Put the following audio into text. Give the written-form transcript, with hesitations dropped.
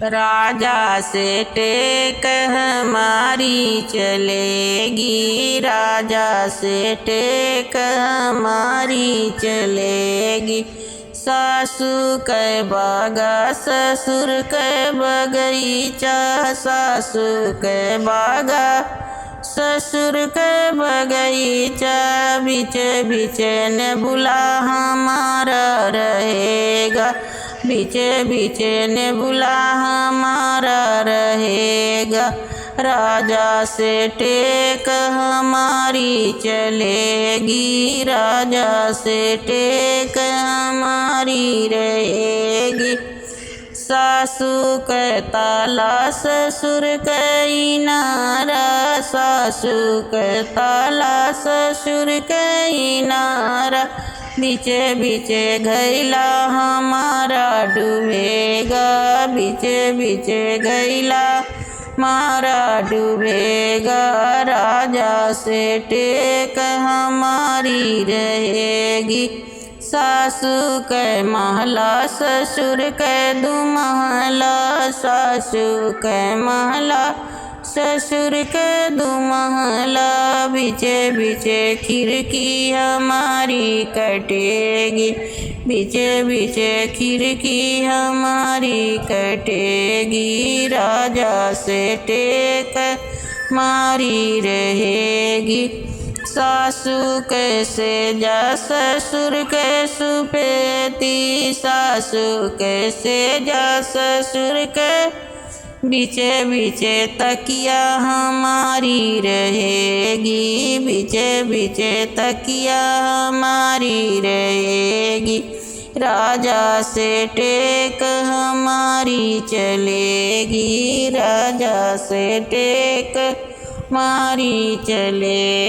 राजा से टेक हमारी चलेगी, राजा से टेक हमारी चलेगी। सासू के बागा ससुर के बगीचा, सासू के बागा ससुर के बगीचा, बीच बीच नेबुला हमारा रहेगा, बीच बीच नेबुला हमारा रहेगा। राजा से टेक हमारी चलेगी, राजा से टेक हमारी रहेगी। सासू के ताला ससुर के इनारा, सासू के ताला ससुर के इनारा, बीचे बीचे घैला हमारा डूबेगा, बीचे बीचे घैला हमारा डूबेगा। राजा से टेक हमारी रहेगी। सासू के महला ससुर के दुमहला, सासू के महला ससुर के दुमहला, बीचे बीचे खिड़की हमारी कटेगी, बीचे बीचे खिड़की हमारी कटेगी। राजा से टेक हमारी रहेगी। सासू कैसे जा ससुर के सुपेती, सासू कैसे जा ससुर के बीचे बीचे तकिया हमारी रहेगी, बीचे बीचे तकिया हमारी रहेगी। राजा से टेक हमारी चलेगी, राजा से टेक हमारी चले।